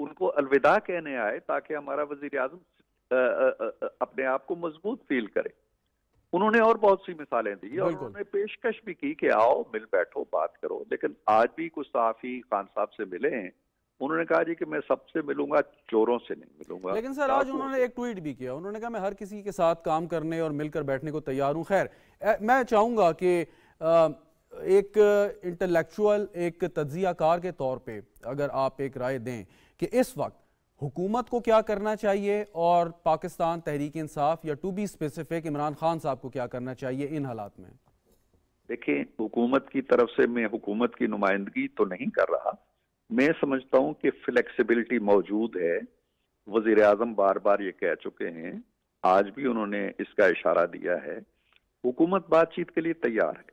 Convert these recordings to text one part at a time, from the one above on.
ان کو الوداع کہنے آئے تاکہ ہمارا وزیر اعظم اپنے آپ کو مضبوط فیل کرے. انہوں نے اور بہت سی مثالیں دی اور انہوں نے پیشکش بھی کی کہ آؤ مل بیٹھو بات کرو. لیکن آج بھی کچھ صحافی خان صاحب سے ملے ہیں, انہوں نے کہا جی کہ میں سب سے ملوں گا, چوروں سے نہیں ملوں گا. لیکن سر آج انہوں نے ایک ٹویٹ بھی کیا, انہوں نے کہا میں ہر کسی کے ساتھ کام کرنے اور مل کر بیٹھنے کو تیار ہوں. خیر میں چاہوں گا کہ ایک انٹلیکچوئل, ایک تجزیہ کار کے طور پہ اگر آپ ایک رائے دیں کہ اس وقت حکومت کو کیا کرنا چاہیے اور پاکستان تحریک انصاف یا to be specific Imran Khan صاحب کو کیا کرنا چاہیے ان حالات میں. دیکھیں, حکومت کی طرف سے میں حکومت کی نمائندگی تو نہیں کر رہا, میں سمجھتا ہوں کہ فلیکسیبلٹی موجود ہے. وزیر اعظم بار بار یہ کہہ چکے ہیں, آج بھی انہوں نے اس کا اشارہ دیا ہے, حکومت بات چیت کے لیے تیار ہے.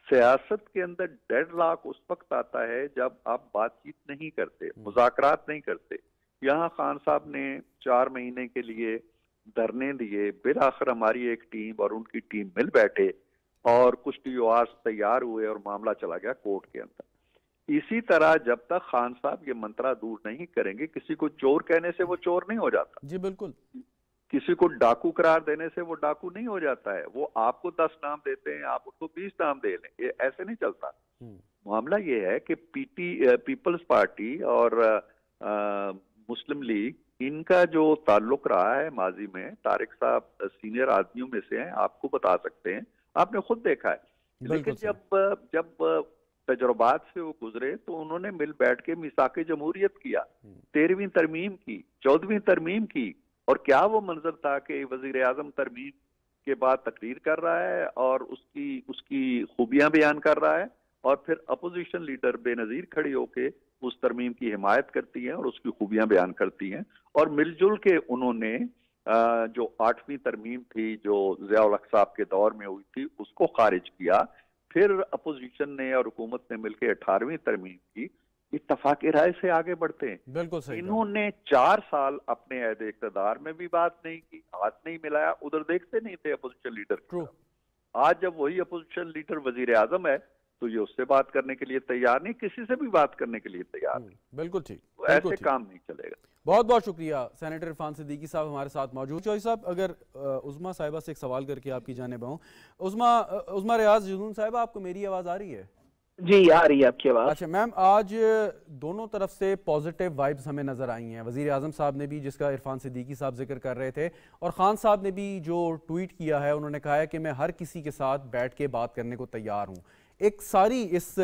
سیاست کے اندر ڈیڈ لاک اس وقت آتا ہے جب آپ بات چیت نہیں کرتے, مذاکرات نہیں کرتے. یہاں خان صاحب نے 4 مہینے کے لیے دھرنے دیے, بالآخر ہماری ایک ٹیم اور ان کی ٹیم مل بیٹھے اور کچھ ٹیوآرز تیار ہوئے اور معاملہ چلا گیا کورٹ کے اندر. اسی طرح جب تک خان صاحب یہ منترا دور نہیں کریں گے, کسی کو چور کہنے سے وہ چور نہیں ہو جاتا. جی بالکل. کسی کو ڈاکو قرار دینے سے وہ ڈاکو نہیں ہو جاتا ہے. وہ آپ کو 10 نام دیتے ہیں, آپ اس کو 20 نام دے لیں, یہ ایسے نہیں چلتا. معاملہ یہ ہے کہ پیپلز پارٹی اور مسلم لیگ, ان کا جو تعلق رہا ہے ماضی میں, طارق صاحب سینئر آدمیوں میں سے ہیں, آپ کو بتا سکتے ہیں, آپ نے خود دیکھا ہے. لیکن جب تجربات سے وہ گزرے تو انہوں نے مل بیٹھ کے میثاق جمہوریت کیا, 13ویں ترمیم کی, 14ویں ترمیم کی. اور کیا وہ منظر تھا کہ وزیر اعظم ترمیم کے بعد تقریر کر رہا ہے اور اس کی خوبیاں بیان کر رہا ہے, اور پھر اپوزیشن لیڈر بے نظیر کھڑی ہو کے اس ترمیم کی حمایت کرتی ہیں اور اس کی خوبیاں بیان کرتی ہیں. اور مل جل کے انہوں نے جو 8ویں ترمیم تھی جو ضیاء الحق صاحب کے دور میں ہوئی تھی اس کو خارج کیا. پھر اپوزیشن نے اور حکومت نے مل کے 18ویں ترمیم کی. اتفاق رائے سے آگے بڑھتے ہیں. بالکل صحیح. انہوں نے 4 سال اپنے عہد اقتدار میں بھی بات نہیں کی, ہاتھ نہیں ملایا, ادھر دیکھتے نہیں تھے اپوزیشن لیڈر. آج جب وہی اپوزیشن لیڈر وزیر اعظم ہے تو یہ اس سے بات کرنے کے لیے تیار نہیں, کسی سے بھی بات کرنے کے لیے تیار نہیں. بالکل ٹھیک, ایسے کام نہیں چلے گا. بہت بہت شکریہ سینیٹر عرفان صدیقی صاحب ہمارے ساتھ موجود. چوہی صاحب, اگر عظمیٰ صاحبہ سے ایک سوال کر کے آپ کی جانب آؤں. عظمیٰ ریاض جنون صاحبہ, آپ کو میری آواز آ رہی ہے؟ جی آ رہی ہے آپ کی آواز. اچھا میم, آج دونوں طرف سے پازیٹیو وائبز ہمیں نظر آئی ہیں. وزیر اعظم صاحب نے بھی, جس کا عرفان صدیقی صاحب ذکر کر رہے تھے, اور خان صاحب نے بھی جو ٹویٹ کیا ہے, انہوں نے کہا ہے کہ میں ہر کسی کے ساتھ بیٹھ کے بات کرنے کو تیار ہوں. ایک ساری اس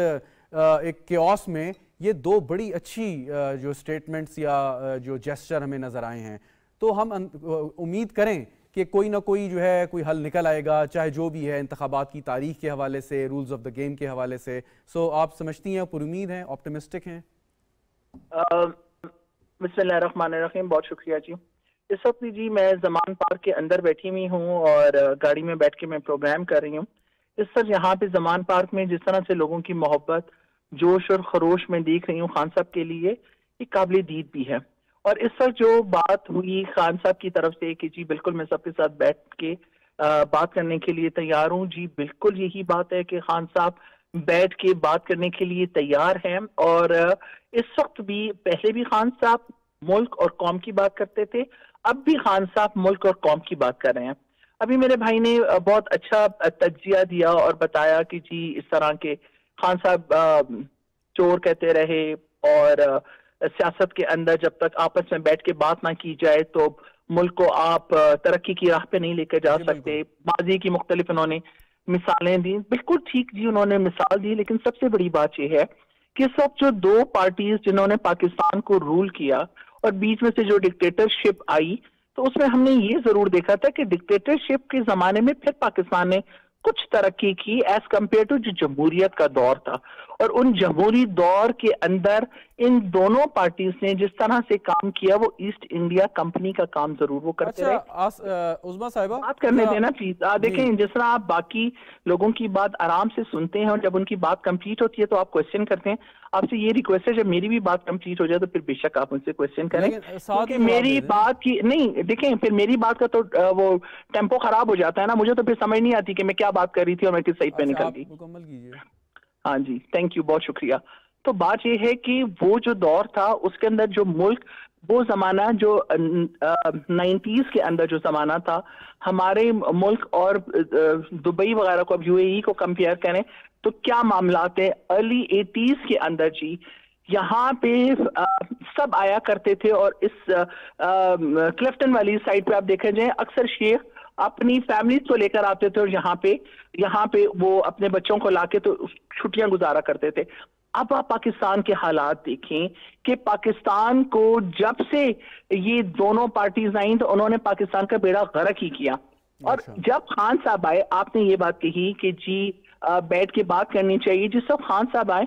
ایک کیوس میں یہ 2 بڑی اچھی جو سٹیٹمنٹس یا جو جیسچر ہمیں نظر آئے ہیں, تو ہم امید کریں کہ کوئی نہ کوئی جو ہے کوئی حل نکل آئے گا, چاہے جو بھی ہے, انتخابات کی تاریخ کے حوالے سے, رولز آف دا گیم کے حوالے سے. سو آپ سمجھتی ہیں, پر امید ہیں, آپٹیمسٹک ہیں؟ بسم اللہ الرحمن الرحیم. بہت شکریہ جی. اس وقت جی میں زمان پارک کے اندر بیٹھی ہوئی ہوں اور گاڑی میں بیٹھ کے میں پروگرام کر رہی ہوں. اس وقت یہاں پہ زمان پارک میں جس طرح سے لوگوں کی محبت, جوش اور خروش میں دیکھ رہی ہوں خان صاحب کے لیے, یہ قابل دید بھی ہے. اور اس وقت جو بات ہوئی خان صاحب کی طرف سے کہ جی بالکل میں سب کے ساتھ بیٹھ کے بات کرنے کے لیے تیار ہوں, جی بالکل یہی بات ہے کہ خان صاحب بیٹھ کے بات کرنے کے لیے تیار ہیں. اور اس وقت بھی, پہلے بھی خان صاحب ملک اور قوم کی بات کرتے تھے, اب بھی خان صاحب ملک اور قوم کی بات کر رہے ہیں. ابھی میرے بھائی نے بہت اچھا تجزیہ دیا اور بتایا کہ جی اس طرح کے خان صاحب چور کہتے رہے, اور سیاست کے اندر جب تک آپس میں بیٹھ کے بات نہ کی جائے تو ملک کو آپ ترقی کی راہ پہ نہیں لے کے جا سکتے. ماضی کی مختلف انہوں نے مثالیں دی. بالکل ٹھیک جی, انہوں نے مثال دی, لیکن سب سے بڑی بات یہ ہے کہ سب جو 2 پارٹیز جنہوں نے پاکستان کو رول کیا اور بیچ میں سے جو ڈکٹیٹرشپ آئی, تو اس میں ہم نے یہ ضرور دیکھا تھا کہ ڈکٹیٹرشپ کے زمانے میں پھر پاکستان نے کچھ ترقی کی ایز کمپیئر ٹو جو جمہوریت کا دور تھا. اور ان جمہوری دور کے اندر ان دونوں پارٹیز نے جس طرح سے کام کیا وہ ایسٹ انڈیا کمپنی کا کام ضرور وہ کرتے رہے. عظمیٰ صاحبہ بات کرنے دینا پلیز. دیکھیں جس طرح آپ باقی لوگوں کی بات آرام سے سنتے ہیں اور جب ان کی بات کمپلیٹ ہوتی ہے تو آپ کوشچن کرتے ہیں. آپ سے یہ ریکویسٹ ہے جب میری بھی بات کمپلیٹ ہو جائے تو پھر بے شک آپ مجھ سے کوشچن کریں, کیونکہ میری بات کی نہیں, دیکھیں پھر میری بات کا تو وہ ٹیمپو خراب ہو جاتا ہے نا, مجھے تو پھر سمجھ نہیں آتی کہ میں کیا بات کر رہی تھی اور میں کس سائڈ پہ نکل گئی. مکمل کیجیے. ہاں جی, تھینک یو, بہت شکریہ. تو بات یہ ہے کہ وہ جو دور تھا اس کے اندر جو ملک وہ زمانہ جو 90s کے اندر جو زمانہ تھا ہمارے ملک اور دبئی وغیرہ کو اب UAE کو کمپیئر کریں تو کیا معاملات ہیں ارلی 80s کے اندر جی یہاں پہ سب آیا کرتے تھے اور اس کلفٹن والی سائڈ پہ آپ دیکھیں جائیں اکثر شیخ اپنی فیملیز کو لے کر آتے تھے اور یہاں پہ وہ اپنے بچوں کو لا کے تو چھٹیاں گزارا کرتے تھے. اب آپ پاکستان کے حالات دیکھیں کہ پاکستان کو جب سے یہ دونوں پارٹیز آئیں تو انہوں نے پاکستان کا بیڑا غرق ہی کیا. اور جب خان صاحب آئے آپ نے یہ بات کہی کہ جی بیٹھ کے بات کرنی چاہیے. جس وقت خان صاحب آئے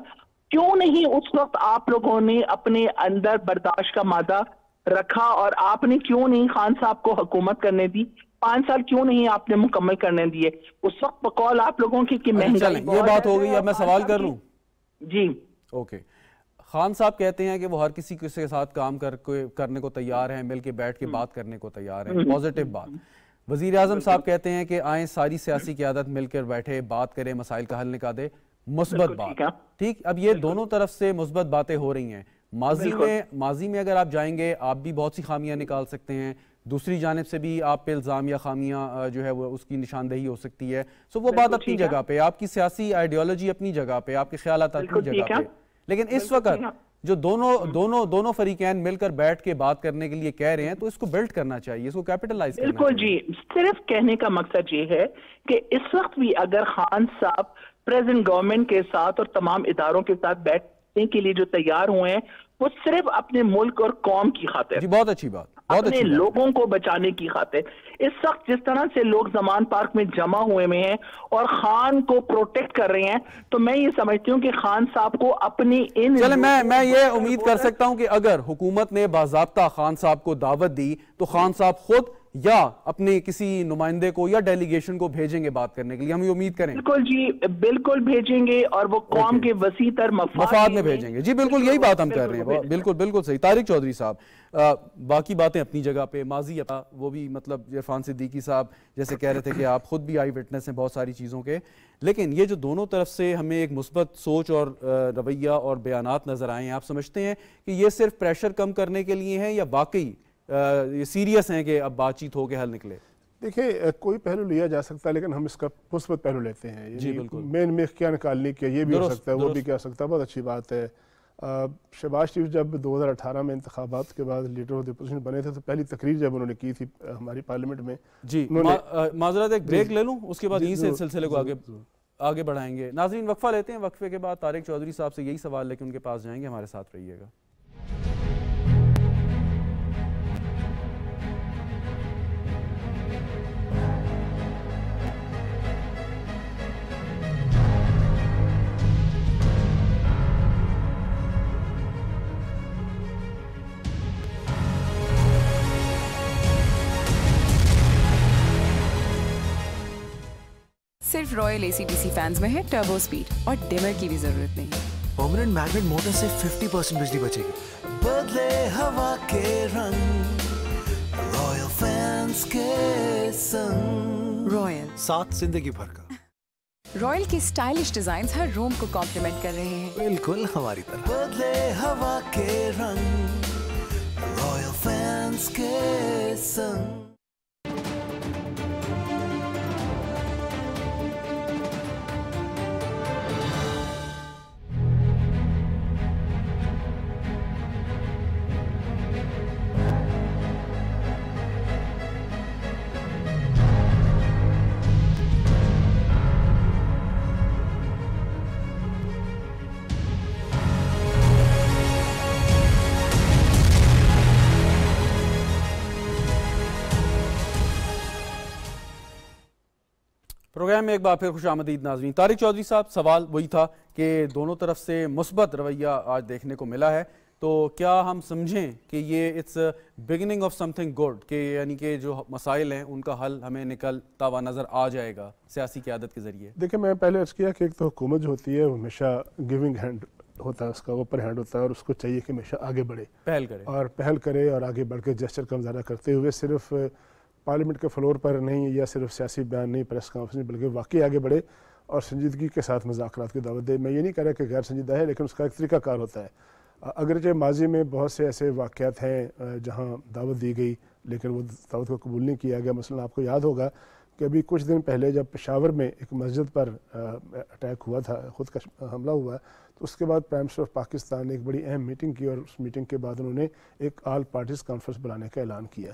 کیوں نہیں اس وقت آپ لوگوں نے اپنے اندر برداشت کا مادہ رکھا اور آپ نے کیوں نہیں خان صاحب کو حکومت کرنے دی؟ 5 سال کیوں نہیں آپ نے مکمل کرنے دیے؟ اس وقت بقول آپ لوگوں کی کہ مہنگائی یہ بات ہو گئی. اب میں سوال کر لوں جی اوکے. خان صاحب کہتے ہیں کہ وہ ہر کسی کے ساتھ کام کرنے کو تیار ہیں, مل کے بیٹھ کے بات کرنے کو تیار ہیں, پازیٹیو بات. وزیر اعظم صاحب کہتے ہیں کہ آئیں ساری سیاسی قیادت مل کر بیٹھے بات کریں, مسائل کا حل نکال دے, مثبت بات. ٹھیک, اب یہ دونوں طرف سے مثبت باتیں ہو رہی ہیں. ماضی میں اگر آپ جائیں گے آپ بھی بہت سی خامیاں نکال سکتے ہیں, دوسری جانب سے بھی آپ پہ الزام یا خامیاں جو ہے وہ اس کی نشاندہی ہو سکتی ہے. سو وہ بات اپنی جگہ پہ, آپ کی سیاسی آئیڈیالوجی اپنی جگہ پہ, آپ کے خیالات اپنی جگہ پہ. لیکن اس وقت جو دونوں فریقین مل کر بیٹھ کے بات کرنے کے لیے کہہ رہے ہیں تو اس کو بلڈ کرنا چاہیے, اس کو کیپٹلائز کرنا چاہیے. بالکل جی, صرف کہنے کا مقصد یہ ہے کہ اس وقت بھی اگر خان صاحب پریزنٹ گورنمنٹ کے ساتھ اور تمام اداروں کے ساتھ بیٹھنے کے لیے جو تیار ہوئے ہیں وہ صرف اپنے ملک اور قوم کی خاطر, جی بہت اچھی بات, اپنے لوگوں کو بچانے کی خاطر. اس وقت جس طرح سے لوگ زمان پارک میں جمع ہوئے میں ہیں اور خان کو پروٹیکٹ کر رہے ہیں تو میں یہ سمجھتی ہوں کہ خان صاحب کو اپنی چلیں میں یہ امید کر سکتا ہوں کہ اگر حکومت نے باضابطہ خان صاحب کو دعوت دی تو خان صاحب خود یا اپنے کسی نمائندے کو یا ڈیلیگیشن کو بھیجیں گے بات کرنے کے لیے, ہم یہ امید کریں. بالکل جی, بالکل بھیجیں گے اور وہ قوم کے وسیع تر مفاد میں بھیجیں گے. جی بالکل یہی بات ہم کر رہے ہیں, بالکل صحیح. طارق چودھری صاحب, باقی باتیں اپنی جگہ پہ, ماضی وہ بھی مطلب عرفان صدیقی صاحب جیسے کہہ رہے تھے کہ آپ خود بھی آئی وٹنس ہیں بہت ساری چیزوں کے, لیکن یہ جو دونوں طرف سے ہمیں ایک مثبت سوچ اور رویہ اور بیانات نظر آئے ہیں, آپ سمجھتے ہیں کہ یہ صرف پریشر کم کرنے کے لیے ہیں یا واقعی یہ سیریس ہیں کہ اب بات چیت ہو کے حل نکلے؟ دیکھیں کوئی پہلو لیا جا سکتا ہے لیکن ہم اس کا مثبت پہلو لیتے ہیں. جی بالکل, مین میخ کیا نکالنے کی یہ بھی ہو سکتا ہے, وہ بھی کیا سکتا ہے, بہت اچھی بات ہے. شہباز شریف جب 2018 میں انتخابات کے بعد لیڈر آف دی اپوزیشن بنے تھے تو پہلی تقریر جب انہوں نے کی تھی ہماری پارلیمنٹ میں. جی معذرت ایک بریک لے لوں, اس کے بعد یہیں سے سلسلے کو آگے بڑھائیں گے. ناظرین وقفہ لیتے ہیں, وقفے کے بعد طارق چودھری صاحب سے یہی سوال لے کے ان کے پاس جائیں گے, ہمارے ساتھ رہیے گا. صرف رائل ACDC فینز میں ہے ٹربو سپیڈ اور ڈیمر کی بھی ضرورت نہیں. پرماننٹ میگنیٹ موٹر سے 50% بجلی بچے گی. بدلے ہوا کے رنگ رائل فینز کے سنگ. رائل, ساتھ زندگی بھر کا. رائل کے اسٹائلش ڈیزائنز ہر روم کو کمپلیمنٹ کر رہے ہیں. بالکل ہماری طرح. بدلے ہوا کے رنگ رائل فینز کے سنگ. پروگرام میں ایک بار پھر خوش آمدید ناظرین. طارق چودھری صاحب, سوال وہی تھا کہ دونوں طرف سے مثبت رویہ آج دیکھنے کو ملا ہے, تو کیا ہم سمجھیں کہ یہ it's beginning of something good, کہ یعنی کہ جو مسائل ہیں ان کا حل ہمیں نکلتا ہوا نظر آ جائے گا سیاسی قیادت کے ذریعے؟ دیکھیں میں پہلے عرض کیا کہ ایک تو حکومت جو ہوتی ہے وہ ہمیشہ گیونگ ہینڈ ہوتا ہے, اس کا اوپر ہینڈ ہوتا ہے اور اس کو چاہیے کہ ہمیشہ آگے بڑھے, پہل کرے اور آگے بڑھ کے جسچر کا مظاہرہ کرتے ہوئے صرف پارلیمنٹ کے فلور پر نہیں یا صرف سیاسی بیان نہیں, پریس کانفرنس نہیں, بلکہ واقعی آگے بڑھے اور سنجیدگی کے ساتھ مذاکرات کی دعوت دے. میں یہ نہیں کہہ رہا کہ غیر سنجیدہ ہے لیکن اس کا ایک طریقہ کار ہوتا ہے. اگرچہ ماضی میں بہت سے ایسے واقعات ہیں جہاں دعوت دی گئی لیکن وہ دعوت کو قبول نہیں کیا گیا. مثلا آپ کو یاد ہوگا کہ ابھی کچھ دن پہلے جب پشاور میں ایک مسجد پر اٹیک ہوا تھا, خود کا حملہ ہوا, تو اس کے بعد پرائم منسٹر آف پاکستان نے ایک بڑی اہم میٹنگ کی اور اس میٹنگ کے بعد انہوں نے ایک آل پارٹیز کانفرنس بلانے کا اعلان کیا.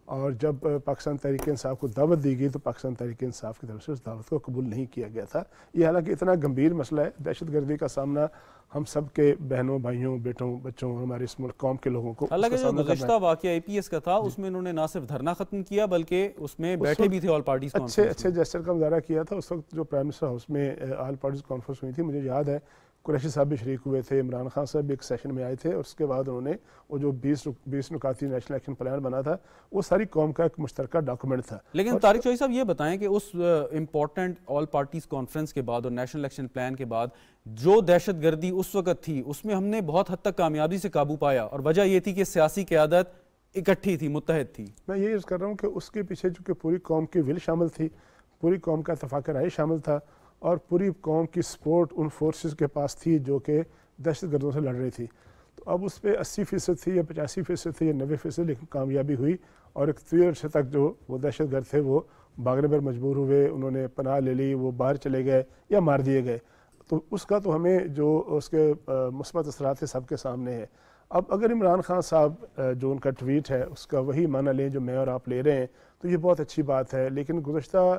اور جب پاکستان تحریک انصاف کو دعوت دی گئی تو پاکستان تحریک انصاف کی طرف سے اس دعوت کو قبول نہیں کیا گیا تھا. یہ حالانکہ اتنا گمبھیر مسئلہ ہے, دہشت گردی کا سامنا ہم سب کے بہنوں, بھائیوں, بیٹوں, بچوں, ہمارے اس ملک قوم کے لوگوں کو. حالانکہ جو گزشتہ واقعہ اے پی ایس کا تھا اس میں انہوں نے نہ صرف دھرنا ختم کیا بلکہ اس میں بیٹھے بھی تھے آل پارٹیز کانفرنس. اچھے جیسچر کا مظاہرہ کیا تھا. اس وقت جو پرائم منسٹر ہاؤس میں آل پارٹیز کانفرنس ہوئی تھی, مجھے یاد ہے قریشی صاحب بھی شریک ہوئے تھے, عمران خان صاحب بھی ایک سیشن میں آئے تھے, اور اس کے بعد انہوں نے وہ جو 20 نکاتی نیشنل ایکشن پلان بنا تھا وہ ساری قوم کا ایک مشترکہ ڈاکومنٹ تھا. لیکن طارق چوہدری صاحب یہ بتائیں کہ اس امپورٹنٹ آل پارٹیز کانفرنس کے بعد اور نیشنل ایکشن پلان کے بعد جو دہشت گردی اس وقت تھی اس میں ہم نے بہت حد تک کامیابی سے قابو پایا, اور وجہ یہ تھی کہ سیاسی قیادت اکٹھی تھی, متحد تھی. میں یہ عرض کر رہا ہوں کہ اس کے پیچھے چونکہ پوری قوم کی ول شامل تھی, پوری قوم کا اتفاق رائے شامل تھا, اور پوری قوم کی سپورٹ ان فورسز کے پاس تھی جو کہ دہشت گردوں سے لڑ رہی تھی. تو اب اس پہ 80% تھی یا 85% تھی یا 90%, لیکن کامیابی ہوئی, اور ایک طویل عرصے تک جو وہ دہشت گرد تھے وہ بھاگنے پر مجبور ہوئے, انہوں نے پناہ لے لی, وہ باہر چلے گئے یا مار دیے گئے. تو اس کا تو ہمیں جو اس کے مثبت اثرات ہیں سب کے سامنے ہے. اب اگر عمران خان صاحب جو ان کا ٹویٹ ہے اس کا وہی معنی لیں جو میں اور آپ لے رہے ہیں تو یہ بہت اچھی بات ہے. لیکن گزشتہ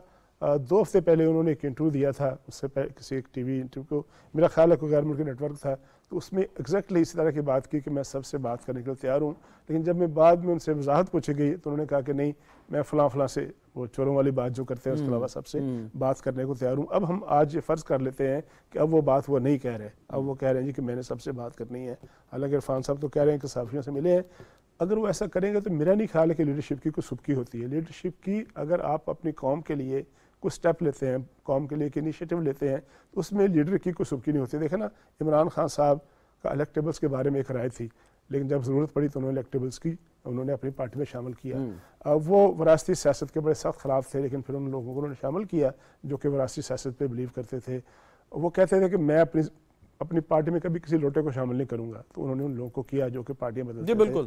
2 ہفتے پہلے انہوں نے ایک انٹرویو دیا تھا, اس سے پہلے کسی ایک ٹی وی انٹرویو کو, میرا خیال ہے کوئی غیر ملکی نیٹ ورک تھا, تو اس میں ایگزیکٹلی اسی طرح کی بات کی کہ میں سب سے بات کرنے کے لیے تیار ہوں. لیکن جب میں بعد میں ان سے وضاحت پوچھی گئی تو انہوں نے کہا کہ نہیں, میں فلاں سے وہ چوروں والی بات جو کرتے ہیں اس کے علاوہ سب سے بات کرنے کو تیار ہوں. اب ہم آج یہ فرض کر لیتے ہیں کہ اب وہ بات وہ نہیں کہہ رہے, اب وہ کہہ رہے ہیں جی کہ میں نے سب سے بات کرنی ہے. حالانکہ عرفان صاحب تو کہہ رہے ہیں کہ صحافیوں سے ملے ہیں. اگر وہ ایسا کریں گے تو میرا نہیں خیال ہے کہ لیڈرشپ کی کوئی سبکی ہوتی ہے. لیڈرشپ کی اگر آپ اپنی قوم کے لیے کوئی سٹیپ لیتے ہیں, قوم کے لیے ایک انیشیٹو لیتے ہیں, تو اس میں لیڈر کی کوئی سبکی نہیں ہوتی. دیکھیں نا, عمران خان صاحب کا الیکٹیبلز کے بارے میں ایک رائے تھی, لیکن جب ضرورت پڑی تو انہوں نے الیکٹیبلز کی انہوں نے اپنی پارٹی میں شامل کیا. وہ وراثتی سیاست کے بڑے سخت خلاف تھے, لیکن پھر ان لوگوں کو انہوں نے شامل کیا جو کہ وراثتی سیاست پہ بلیو کرتے تھے. وہ کہتے تھے کہ میں اپنی پارٹی میں کبھی کسی لوٹے کو شامل نہیں کروں گا, تو انہوں نے ان لوگوں کو کیا جو کہ پارٹیاں بدلتے تھے. بالکل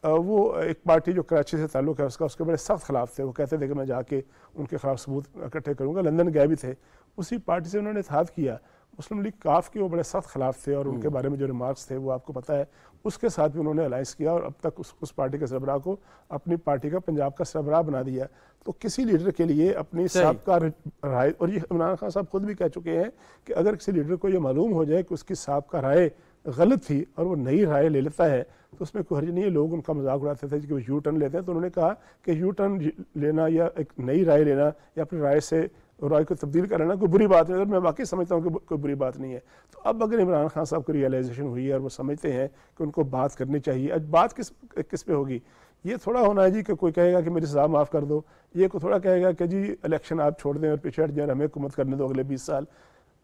وہ ایک پارٹی جو کراچی سے تعلق ہے اس کے بڑے سخت خلاف تھے. وہ کہتے تھے کہ میں جا کے ان کے خلاف ثبوت اکٹھے کروں گا. لندن گئے بھی تھے, اسی پارٹی سے انہوں نے اتحاد کیا. مسلم لیگ کاف کے وہ بڑے سخت خلاف تھے, اور ان کے بارے میں جو ریمارکس تھے وہ آپ کو پتہ ہے. اس کے ساتھ بھی انہوں نے الائنس کیا, اور اب تک اس پارٹی کے سربراہ کو اپنی پارٹی کا پنجاب کا سربراہ بنا دیا. تو کسی لیڈر کے لیے اپنی سابقہ رائے, اور یہ عمران خان صاحب خود بھی کہہ چکے ہیں کہ اگر کسی لیڈر کو یہ معلوم ہو جائے کہ اس کی سابقہ رائے غلط تھی اور وہ نئی رائے لے لیتا ہے تو اس میں کوئی حرج نہیں ہے. لوگ ان کا مذاق اڑاتے تھے کہ وہ یو ٹرن لیتے ہیں, تو انہوں نے کہا کہ یو ٹرن لینا یا ایک نئی رائے لینا یا اپنی رائے سے رائے کو تبدیل کر لینا کوئی بری بات نہیں. میں واقعی سمجھتا ہوں کہ کوئی بری بات نہیں ہے. تو اب اگر عمران خان صاحب کو ریئلائزیشن ہوئی ہے اور وہ سمجھتے ہیں کہ ان کو بات کرنی چاہیے, اب بات کس پہ ہوگی؟ یہ تھوڑا ہونا ہے جی کہ کوئی کہے گا کہ میری سزا معاف کر دو, یہ کوئی تھوڑا کہے گا کہ جی الیکشن آپ چھوڑ دیں اور پیچھے ہٹ جائیں, ہمیں حکومت کرنے دو اگلے 20 سال.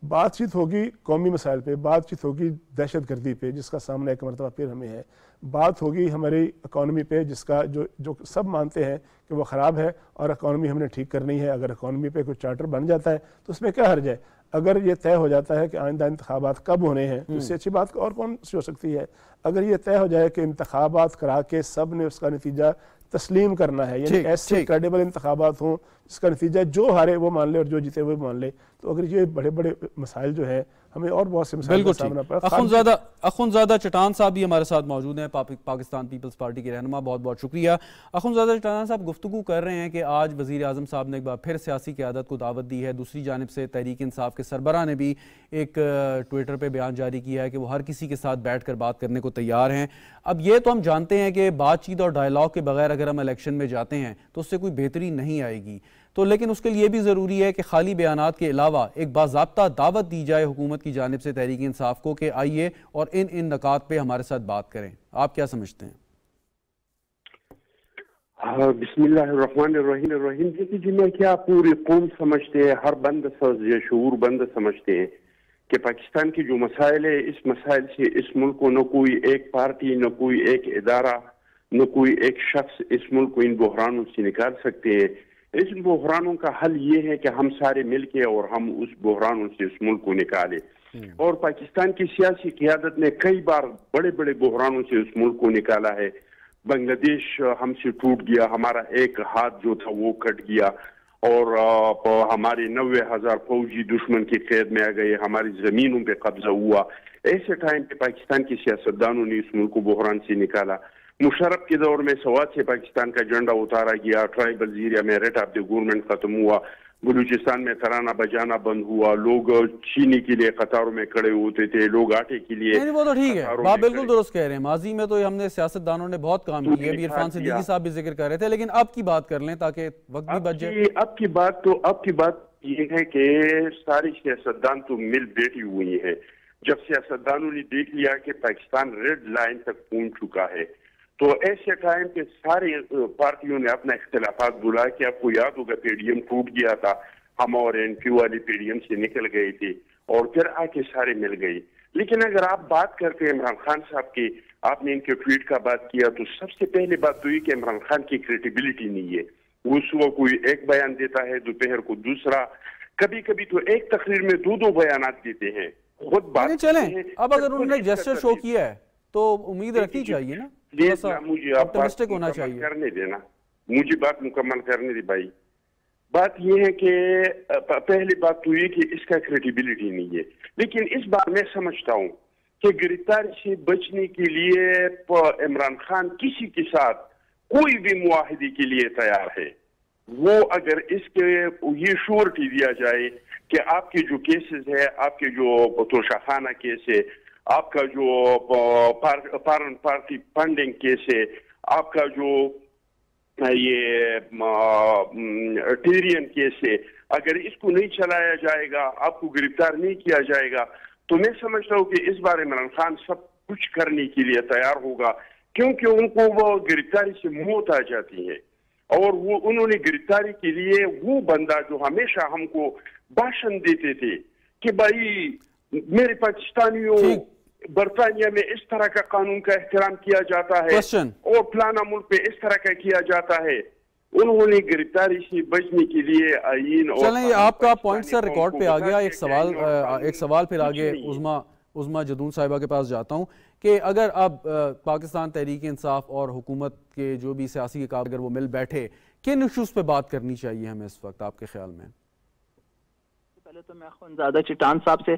بات چیت ہوگی قومی مسائل پہ, بات چیت ہوگی دہشت گردی پہ جس کا سامنا ایک مرتبہ پھر ہمیں ہے, بات ہوگی ہماری اکانومی پہ جس کا جو سب مانتے ہیں کہ وہ خراب ہے اور اکانومی ہم نے ٹھیک کرنی ہے. اگر اکانومی پہ کوئی چارٹر بن جاتا ہے تو اس میں کیا حرج ہے؟ اگر یہ طے ہو جاتا ہے کہ آئندہ انتخابات کب ہونے ہیں تو اس سے اچھی بات اور کون سی ہو سکتی ہے؟ اگر یہ طے ہو جائے کہ انتخابات کرا کے سب نے اس کا نتیجہ تسلیم کرنا ہے, یعنی ایسے کریڈیبل انتخابات ہوں جس کا نتیجہ جو ہارے وہ مان لے اور جو جیتے وہ مان لے, تو اگر یہ بڑے بڑے مسائل جو ہیں ہمیں اور بہت سے مسائل کا سامنا پڑا. اخونزادہ چٹان صاحب بھی ہمارے ساتھ موجود ہیں, پاکستان پیپلز پارٹی کے رہنما. بہت بہت شکریہ. اخونزادہ چٹان صاحب گفتگو کر رہے ہیں کہ آج وزیر اعظم صاحب نے ایک بار پھر سیاسی قیادت کو دعوت دی ہے. دوسری جانب سے تحریک انصاف کے سربراہ نے بھی ایک ٹویٹر پہ بیان جاری کیا ہے کہ وہ ہر کسی کے ساتھ بیٹھ کر بات کرنے کو تیار ہیں. اب یہ تو ہم جانتے ہیں کہ بات چیت اور ڈائلاگ کے بغیر اگر ہم الیکشن میں جاتے ہیں تو اس سے کوئی بہتری نہیں آئے گی. تو لیکن اس کے لیے بھی ضروری ہے کہ خالی بیانات کے علاوہ ایک باضابطہ دعوت دی جائے حکومت کی جانب سے تحریک انصاف کو کہ آئیے اور ان نکات پہ ہمارے ساتھ بات کریں. آپ کیا سمجھتے ہیں؟ بسم اللہ الرحمن الرحیم. جی میں کیا پوری قوم سمجھتے ہیں, ہر بند شعور بند سمجھتے ہیں کہ پاکستان کی جو مسائل ہے اس مسائل سے اس ملک کو نہ کوئی ایک پارٹی نہ کوئی ایک ادارہ نہ کوئی ایک شخص اس ملک کو ان بحرانوں سے نکال سکتے ہیں. اس بحرانوں کا حل یہ ہے کہ ہم سارے مل کے اور ہم اس بحرانوں سے اس ملک کو نکالیں. اور پاکستان کی سیاسی قیادت نے کئی بار بڑے بڑے بحرانوں سے اس ملک کو نکالا ہے. بنگلہ دیش ہم سے ٹوٹ گیا, ہمارا ایک ہاتھ جو تھا وہ کٹ گیا, اور ہمارے 90,000 فوجی دشمن کی قید میں آ گئے, ہماری زمینوں پہ قبضہ ہوا. ایسے ٹائم پہ پاکستان کی سیاستدانوں نے اس ملک کو بحران سے نکالا. مشرف کے دور میں سوات سے پاکستان کا جھنڈا اتارا گیا, ٹرائبل ایریا میں ریٹ آف دی گورنمنٹ ختم ہوا, بلوچستان میں ترانہ بجانا بند ہوا, لوگ چینی کے لیے قطاروں میں کھڑے ہوتے تھے, لوگ آٹے کے لیے. وہ تو ٹھیک ہے, بات بالکل درست کہہ رہے ہیں. ماضی میں تو ہم نے سیاستدانوں نے بہت کام کیا, ابھی عرفان صدیقی صاحب بھی ذکر کر رہے تھے, لیکن اب کی بات کر لیں تاکہ وقت بھی بچ جائے. اب کی بات یہ ہے کہ ساری سیاستدان تو مل بیٹھی ہوئی ہے. جب سیاستدانوں نے دیکھ لیا کہ پاکستان ریڈ لائن تک پہنچ چکا ہے, تو ایسے ٹائم پہ ساری پارٹیوں نے اپنا اختلافات بلا کے, آپ کو یاد ہوگا پی ڈی ایم ٹوٹ گیا تھا, ہم اور این کیو والی پی ڈی ایم سے نکل گئے تھے, اور پھر آ کے سارے مل گئی. لیکن اگر آپ بات کرتے ہیں عمران خان صاحب کی, آپ نے ان کے ٹویٹ کا بات کیا, تو سب سے پہلے بات تو یہ کہ عمران خان کی کریڈیبلٹی نہیں ہے. وہ صبح کوئی ایک بیان دیتا ہے, دوپہر کو دوسرا, کبھی کبھی تو ایک تقریر میں دو بیانات دیتے ہیں. خود بات چلیں, اب اگر انہوں نے جسٹر شو کیا ہے تو امید رکھنی چاہیے نا, مجھے آپ بات مکمل کرنے دینا, مجھے بات مکمل کرنے دی بھائی. بات یہ ہے کہ پہلی بات تو یہ کہ اس کا کریڈیبلٹی نہیں ہے. لیکن اس بار میں سمجھتا ہوں کہ گرفتاری سے بچنے کے لیے عمران خان کسی کے ساتھ کوئی بھی معاہدے کے لیے تیار ہے. وہ اگر اس کے یہ شورٹی دیا جائے کہ آپ کے جو کیسز ہے, آپ کے جو توشہ خانہ کیس ہے, آپ کا جو پارٹی فنڈنگ کیس ہے, آپ کا جو یہ ٹیرین کیس ہے, اگر اس کو نہیں چلایا جائے گا, آپ کو گرفتار نہیں کیا جائے گا, تو میں سمجھتا ہوں کہ اس بار عمران خان سب کچھ کرنے کے لیے تیار ہوگا, کیونکہ ان کو وہ گرفتاری سے موت آ جاتی ہے. اور وہ انہوں نے گرفتاری کے لیے وہ بندہ جو ہمیشہ ہم کو بھاشن دیتے تھے کہ بھائی میرے پاکستانیوں, برطانیہ میں اس طرح کا قانون کا احترام کیا جاتا ہے اور فلانا ملک پہ اس طرح کا کیا جاتا ہے, انہوں نے گرفتاری سے بچنے کے لیے آئین. چلیں, آپ کا پوائنٹ سر ریکارڈ پہ آ گیا. ایک سوال پھر آگے عظما جدون صاحبہ کے پاس جاتا ہوں کہ اگر اب پاکستان تحریک انصاف اور حکومت کے جو بھی سیاسی قابل اگر وہ مل بیٹھے, کن ایشوز پہ بات کرنی چاہیے ہمیں اس وقت آپ کے خیال میں؟ پہلے تو میں خانزادہ چٹان صاحب سے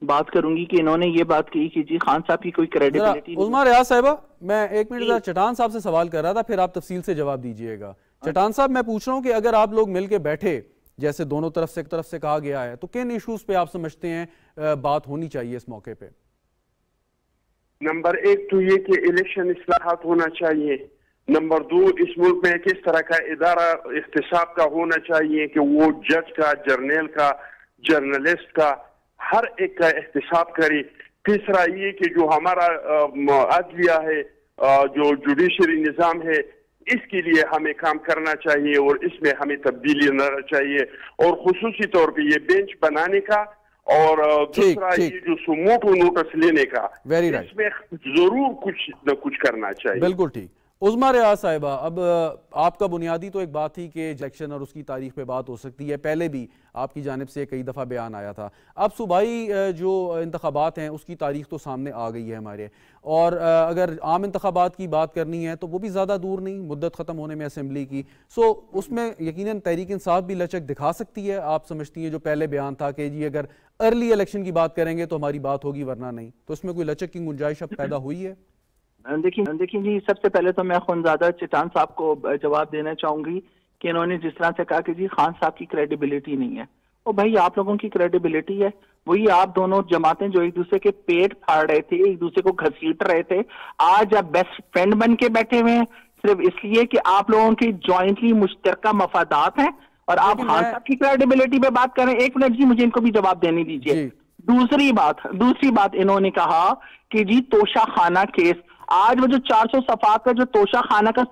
بات کروں گی کہ انہوں نے یہ بات کی کہ جی خان صاحب کی کوئی کریڈیبلٹی. عظما ریاض صاحبہ, میں ایک منٹ چٹان صاحب سے سوال کر رہا تھا, پھر آپ تفصیل سے جواب دیجئے گا. چٹان صاحب, میں پوچھ رہا ہوں کہ اگر آپ لوگ مل کے بیٹھے جیسے دونوں طرف سے کہا گیا ہے, تو کن ایشوز پہ آپ سمجھتے ہیں بات ہونی چاہیے اس موقع پہ؟ نمبر ایک تو یہ کہ الیکشن اصلاحات ہونا چاہیے. نمبر دو, اس ملک میں کس طرح کا ادارہ احتساب کا ہونا چاہیے کہ وہ جج کا, جرنیل کا, جرنلسٹ کا, ہر ایک کا احتساب کرے. تیسرا یہ کہ جو ہمارا عدلیہ ہے, جو جوڈیشری نظام ہے, اس کے لیے ہمیں کام کرنا چاہیے اور اس میں ہمیں تبدیلی لانا چاہیے, اور خصوصی طور پہ یہ بینچ بنانے کا, اور دوسرا یہ جو سموٹو نوٹس لینے کا, اس میں ضرور کچھ نہ کچھ کرنا چاہیے. بالکل ٹھیک. عظما ریاض صاحبہ, اب آپ کا بنیادی تو ایک بات تھی کہ الیکشن اور اس کی تاریخ پہ بات ہو سکتی ہے, پہلے بھی آپ کی جانب سے کئی دفعہ بیان آیا تھا. اب صوبائی جو انتخابات ہیں اس کی تاریخ تو سامنے آ گئی ہے ہمارے, اور اگر عام انتخابات کی بات کرنی ہے تو وہ بھی زیادہ دور نہیں, مدت ختم ہونے میں اسمبلی کی. سو اس میں یقیناً تحریک انصاف بھی لچک دکھا سکتی ہے. آپ سمجھتی ہیں جو پہلے بیان تھا کہ جی اگر ارلی الیکشن کی بات کریں گے تو ہماری بات ہوگی ورنہ نہیں, تو اس میں کوئی لچک کی گنجائش اب پیدا ہوئی ہے؟ دیکھیں جی, سب سے پہلے تو میں خانزادہ چٹان صاحب کو جواب دینا چاہوں گی کہ انہوں نے جس طرح سے کہا کہ جی خان صاحب کی کریڈیبلٹی نہیں ہے. اور بھائی آپ لوگوں کی کریڈیبلٹی ہے, وہی آپ دونوں جماعتیں جو ایک دوسرے کے پیٹ پھاڑ رہے تھے, ایک دوسرے کو گھسیٹ رہے تھے, آج آپ بیسٹ فرینڈ بن کے بیٹھے ہوئے ہیں صرف اس لیے کہ آپ لوگوں کی جوائنٹلی مشترکہ مفادات ہیں, اور آپ خان صاحب کی کریڈیبلٹی پہ بات کریں. ایک منٹ جی, مجھے ان کو بھی جواب دینے دیجیے. دوسری بات انہوں نے کہا کہ جی توشہ خانہ کیس, آج وہ جو 400 صفحات کا جو توشہ خانہ کا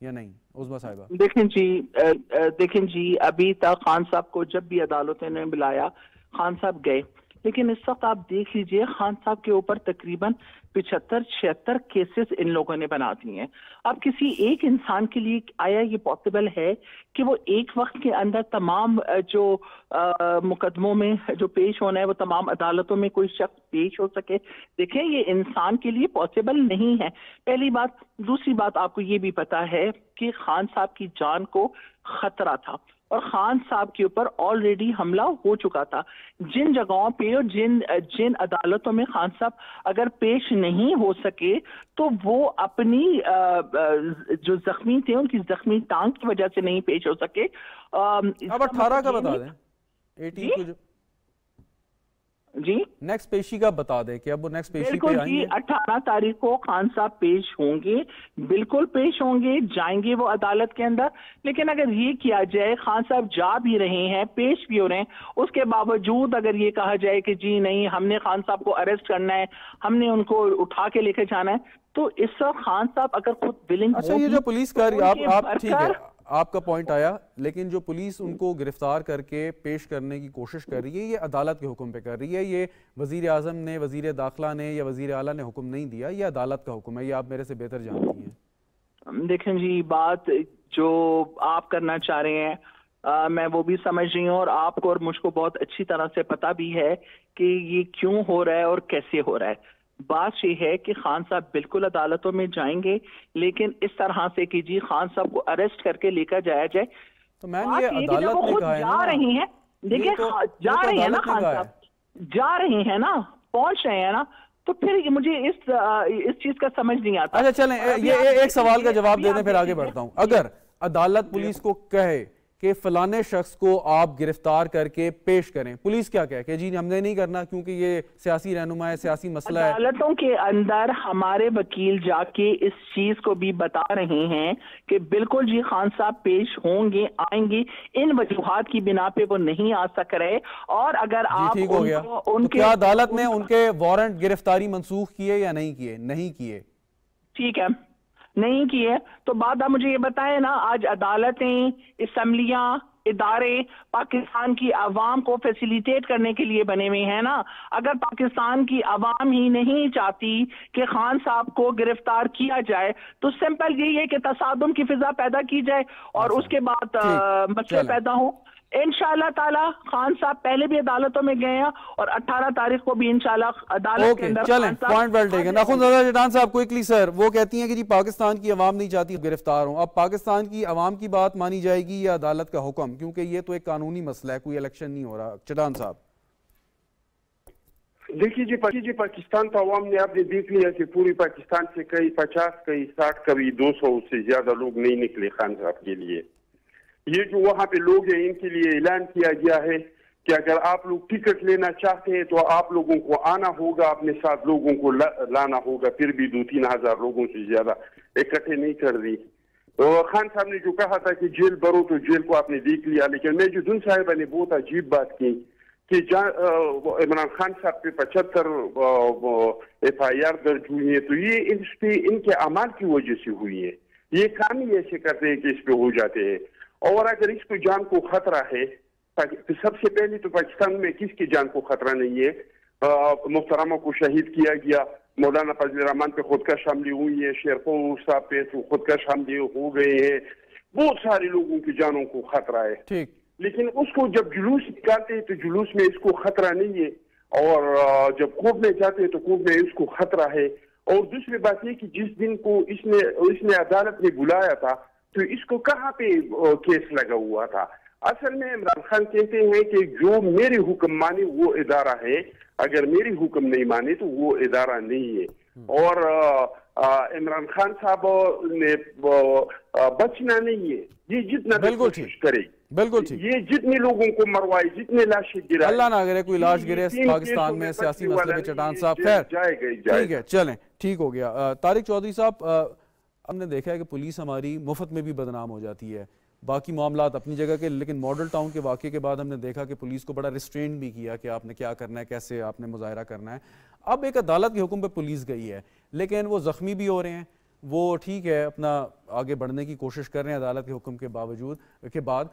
یا نہیں عظمیٰ صاحبہ؟ دیکھیں جی ابھی تک خان صاحب کو جب بھی عدالتوں نے بلایا خان صاحب گئے، لیکن اس وقت آپ دیکھ لیجئے خان صاحب کے اوپر تقریباً 75-76 کیسز ان لوگوں نے بنا دی ہیں. اب کسی ایک انسان کے لیے آیا یہ پاسبل ہے کہ وہ ایک وقت کے اندر تمام جو مقدموں میں جو پیش ہونا ہے وہ تمام عدالتوں میں کوئی شخص پیش ہو سکے؟ دیکھیں یہ انسان کے لیے پاسبل نہیں ہے، پہلی بات. دوسری بات آپ کو یہ بھی پتا ہے کہ خان صاحب کی جان کو خطرہ تھا اور خان صاحب کے اوپر آلریڈی حملہ ہو چکا تھا. جن جگہوں پہ اور جن عدالتوں میں خان صاحب اگر پیش نہیں ہو سکے تو وہ اپنی جو زخمی تھے ان کی زخمی ٹانگ کی وجہ سے نہیں پیش ہو سکے. اب 18 کا بتا دیں، 18 کو جی نیکسٹ پیشی کا بتا دیں کہ اب وہ نیکسٹ پیشی پہ آئیں گے. 18 تاریخ کو خان صاحب پیش ہوں گے، بالکل پیش ہوں گے، جائیں گے وہ عدالت کے اندر. لیکن اگر یہ کیا جائے خان صاحب جا بھی رہے ہیں پیش بھی ہو رہے ہیں، اس کے باوجود اگر یہ کہا جائے کہ جی نہیں ہم نے خان صاحب کو اریسٹ کرنا ہے، ہم نے ان کو اٹھا کے لے کے جانا ہے، تو اس وقت خان صاحب اگر خود ولنگ اچھا یہ جو پولیس کر رہی آپ ٹھیک ہے آپ کا پوائنٹ آیا، لیکن جو پولیس ان کو گرفتار کر کے پیش کرنے کی کوشش کر رہی ہے یہ عدالت کے حکم پہ کر رہی ہے. یہ وزیر اعظم نے، وزیر داخلہ نے یا وزیر اعلیٰ نے حکم نہیں دیا، یہ عدالت کا حکم ہے، یہ آپ میرے سے بہتر جانتی ہیں. دیکھیں جی بات جو آپ کرنا چاہ رہے ہیں میں وہ بھی سمجھ رہی ہوں، اور آپ کو اور مجھ کو بہت اچھی طرح سے پتا بھی ہے کہ یہ کیوں ہو رہا ہے اور کیسے ہو رہا ہے. بات یہ ہے کہ خان صاحب بالکل عدالتوں میں جائیں گے، لیکن اس طرح سے کہ جی خان صاحب کو اریسٹ کر کے لے کر جایا جائے. تو میں یہ عدالت نے کہا ہے جا رہی ہیں، دیکھیں جا رہی ہیں نا خان صاحب، جا رہی ہیں نا، پہنچ رہے ہیں نا، تو پھر مجھے اس چیز کا سمجھ نہیں آتا. اچھا چلیں یہ ایک سوال کا جواب دے دیں پھر آگے بڑھتا ہوں. اگر عدالت پولیس کو کہے کہ فلانے شخص کو آپ گرفتار کر کے پیش کریں، پولیس کیا کہے کہ جی ہم نے نہیں کرنا کیونکہ یہ سیاسی رہنما ہے، سیاسی مسئلہ ہے؟ عدالتوں کے اندر ہمارے وکیل جا کے اس چیز کو بھی بتا رہے ہیں کہ بالکل جی خان صاحب پیش ہوں گے، آئیں گے، ان وجوہات کی بنا پہ وہ نہیں آ سک رہے. اور اگر آپ ٹھیک ہو گیا، تو کیا عدالت نے ان کے وارنٹ گرفتاری منسوخ کیے یا نہیں کیے؟ نہیں کیے. ٹھیک ہے نہیں کیے تو بعد آپ مجھے یہ بتائیں نا، آج عدالتیں، اسمبلیاں، ادارے پاکستان کی عوام کو فیسیلیٹیٹ کرنے کے لیے بنے ہوئے ہیں نا. اگر پاکستان کی عوام ہی نہیں چاہتی کہ خان صاحب کو گرفتار کیا جائے تو سمپل یہی ہے کہ تصادم کی فضا پیدا کی جائے اور اس کے بعد مسئلے پیدا ہوں. انشاءاللہ تعالی خان صاحب پہلے بھی عدالتوں میں گئے ہیں اور 18 تاریخ کو بھی انشاءاللہ عدالت کے اندر. چلیں پوائنٹ ویل ٹیکن. اخوندزادہ چٹان صاحب کوئکلی سر، وہ کہتی ہیں کہ جی پاکستان کی عوام نہیں چاہتی گرفتار ہوں. اب پاکستان کی عوام کی بات مانی جائے گی یا عدالت کا حکم؟ کیونکہ یہ تو ایک قانونی مسئلہ ہے، کوئی الیکشن نہیں ہو رہا. چٹان صاحب دیکھیے جی پاکستان تو عوام نے آپ نے دیکھ لیا کہ پوری پاکستان سے کئی 50 کئی 60 کبھی 200 سے زیادہ لوگ نہیں نکلے خان صاحب کے لیے. یہ جو وہاں پہ لوگ ہیں ان کے لیے اعلان کیا گیا ہے کہ اگر آپ لوگ ٹکٹ لینا چاہتے ہیں تو آپ لوگوں کو آنا ہوگا، اپنے ساتھ لوگوں کو لانا ہوگا. پھر بھی 2-3 ہزار لوگوں سے زیادہ اکٹھے نہیں کر دی. خان صاحب نے جو کہا تھا کہ جیل بھرو تو جیل کو آپ نے دیکھ لیا. لیکن میں جو دن صاحبہ نے بہت عجیب بات کی کہ عمران خان صاحب پہ 75 FIR درج ہوئی ہیں، تو یہ ان کے اعمال کی وجہ سے ہوئی ہے. یہ کام ہی ایسے کرتے ہیں کہ اس پہ ہو جاتے ہیں. اور اگر اس کو جان کو خطرہ ہے، سب سے پہلے تو پاکستان میں کس کی جان کو خطرہ نہیں ہے؟ محترمہ کو شہید کیا گیا، مولانا فضل الرحمان پہ خودکش حملے ہوئی ہے، شیرپور صاحب پہ خودکش حملے ہو گئے ہیں، بہت سارے لوگوں کی جانوں کو خطرہ ہے. لیکن اس کو جب جلوس نکالتے ہیں تو جلوس میں اس کو خطرہ نہیں ہے، اور جب کورٹ میں جاتے ہیں تو کورٹ میں اس کو خطرہ ہے. اور دوسری بات یہ کہ جس دن کو اس نے عدالت نے بلایا تھا تو اس کو کہاں پہ کیس لگا ہوا تھا؟ اصل میں عمران خان کہتے ہیں کہ جو میری حکم مانے وہ ادارہ ہے، اگر میری حکم نہیں مانے تو وہ ادارہ نہیں ہے. اور عمران خان صاحب نے بچنا نہیں ہے، یہ جتنا کوشش کرے، بالکل یہ جتنے لوگوں کو مروائے، جتنے لاشیں گرائے، اللہ نہ کرے کوئی لاش گرے پاکستان میں سیاسی مسئلے پہ. چٹان صاحب خیر ٹھیک ہے، چلیں ٹھیک ہو گیا. طارق چودھری صاحب، ہم نے دیکھا ہے کہ پولیس ہماری مفت میں بھی بدنام ہو جاتی ہے، باقی معاملات اپنی جگہ کے، لیکن ماڈل ٹاؤن کے واقعے کے بعد ہم نے دیکھا کہ پولیس کو بڑا ریسٹرین بھی کیا کہ آپ نے کیا کرنا ہے، کیسے آپ نے مظاہرہ کرنا ہے. اب ایک عدالت کے حکم پہ پولیس گئی ہے، لیکن وہ زخمی بھی ہو رہے ہیں، وہ ٹھیک ہے اپنا آگے بڑھنے کی کوشش کر رہے ہیں عدالت کے حکم کے بعد،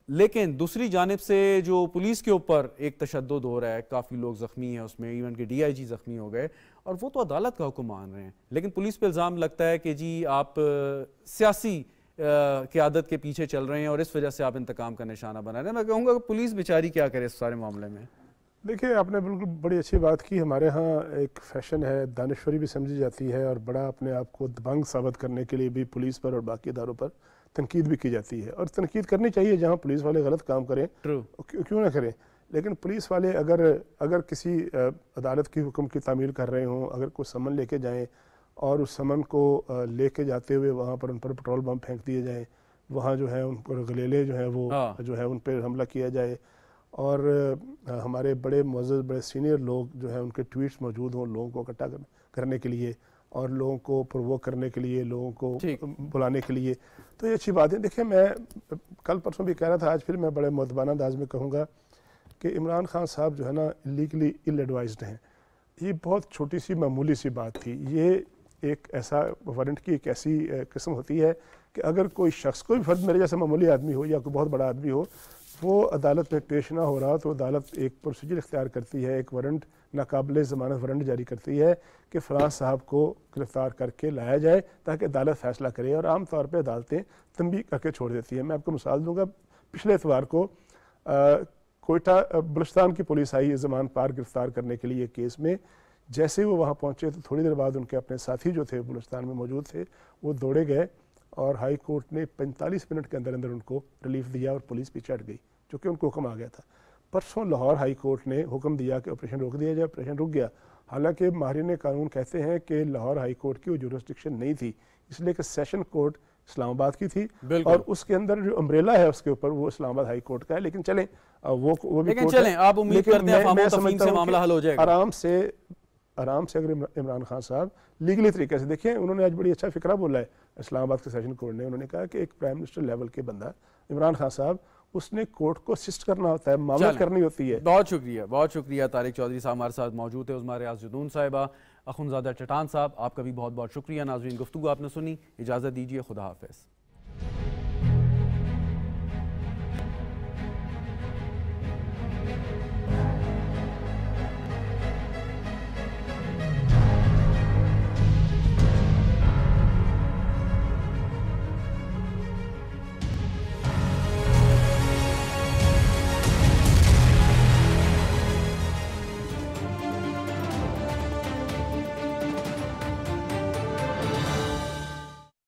لیکن دوسری جانب سے جو پولیس کے اوپر ایک تشدد ہو رہا ہے، کافی لوگ زخمی ہیں اس میں، ایون کہ ڈی آئی جی زخمی ہو گئے، اور وہ تو عدالت کا حکم مان رہے ہیں، لیکن پولیس پہ الزام لگتا ہے کہ جی آپ سیاسی قیادت کے پیچھے چل رہے ہیں اور اس وجہ سے آپ انتقام کا نشانہ بنا رہے ہیں۔ میں کہوں گا کہ پولیس بیچاری کیا کرے اس سارے معاملے میں؟ دیکھیں آپ نے بالکل بڑی اچھی بات کی، ہمارے ہاں ایک فیشن ہے، دانشوری بھی سمجھی جاتی ہے، اور بڑا اپنے آپ کو دبنگ ثابت کرنے کے لیے بھی پولیس پر اور باقی اداروں پر تنقید بھی کی جاتی ہے، اور تنقید کرنی چاہیے جہاں پولیس والے غلط کام کریں کیوں نہ کریں، لیکن پولیس والے اگر کسی عدالت کی حکم کی تعمیل کر رہے ہوں، اگر کوئی سمن لے کے جائیں اور اس سمن کو لے کے جاتے ہوئے وہاں پر ان پر پٹرول بم پھینک دیے جائیں، وہاں جو ہے ان پر گلیلے جو ہیں وہ جو ہے ان پہ حملہ کیا جائے، اور ہمارے بڑے معزز بڑے سینئر لوگ جو ہیں ان کے ٹویٹس موجود ہوں لوگوں کو اکٹھا کرنے کے لیے اور لوگوں کو پرووک کرنے کے لیے، لوگوں کو بلانے کے لیے، تو یہ اچھی بات ہے۔ دیکھیں میں کل پرسوں بھی کہہ رہا تھا، آج پھر میں بڑے مؤدبانہ انداز میں کہوں گا کہ عمران خان صاحب جو ہے نا لیگلی اِل ایڈوائزڈ ہیں۔ یہ بہت چھوٹی سی معمولی سی بات تھی، یہ ایک ایسا وارنٹ کی ایک ایسی قسم ہوتی ہے کہ اگر کوئی شخص، کوئی فرد میرے جیسا معمولی آدمی ہو یا کوئی بہت بڑا آدمی ہو، وہ عدالت میں پیش نہ ہو رہا تو عدالت ایک پروسیجر اختیار کرتی ہے، ایک وارنٹ ناقابل ضمانت وارنٹ جاری کرتی ہے کہ فلاں صاحب کو گرفتار کر کے لایا جائے تاکہ عدالت فیصلہ کرے، اور عام طور پہ عدالتیں تنبیہ کر کے چھوڑ دیتی ہیں۔ میں آپ کو مثال دوں گا، پچھلے اتوار کو کوئٹہ بلوچستان کی پولیس آئی زمان پار گرفتار کرنے کے لیے کیس میں، جیسے وہ وہاں پہنچے تو تھوڑی دیر بعد ان کے اپنے ساتھی جو تھے بلوچستان میں موجود تھے وہ دوڑے گئے اور ہائی کورٹ نے 45 منٹ کے اندر ان کو ریلیف دیا اور پولیس پیچھے ہٹ گئی، چونکہ ان کو حکم آ گیا تھا۔ پرسوں لاہور ہائی کورٹ نے حکم دیا کہ آپریشن روک دیا جائے، آپریشن رک گیا، حالانکہ ماہرین قانون کہتے ہیں کہ لاہور ہائی کورٹ کی وہ جورسڈکشن نہیں تھی، اس لیے کہ سیشن کورٹ اسلام آباد کی تھی اور اس کے اندر جو امبریلا ہے اس کے اوپر وہ اسلام آباد ہائی کورٹ کا ہے، لیکن چلیں وہ بھی چلیں آپ امید کرتے ہیں افہام و تفہیم سے معاملہ حل ہو جائے گا۔ آرام سے اگر عمران خان صاحب لیگلی طریقے سے دیکھیں، انہوں نے آج بڑی اچھا فکرہ بولا ہے اسلام آباد کے سیشن کورٹ نے، انہوں نے کہا کہ ایک پرائم منسٹر لیول کے بندہ عمران خان صاحب، اس نے کورٹ کو اسسٹ کرنا ہوتا ہے، معاملت کرنی ہوتی ہے۔ بہت شکریہ طارق چودھری صاحب ہمارے ساتھ موجود ہے، عظمیٰ ریاض جدون صاحبہ، اخوندزادہ چٹان صاحب، آپ کا بھی بہت بہت شکریہ۔ ناظرین گفتگو آپ نے سنی، اجازت دیجیے، خدا حافظ۔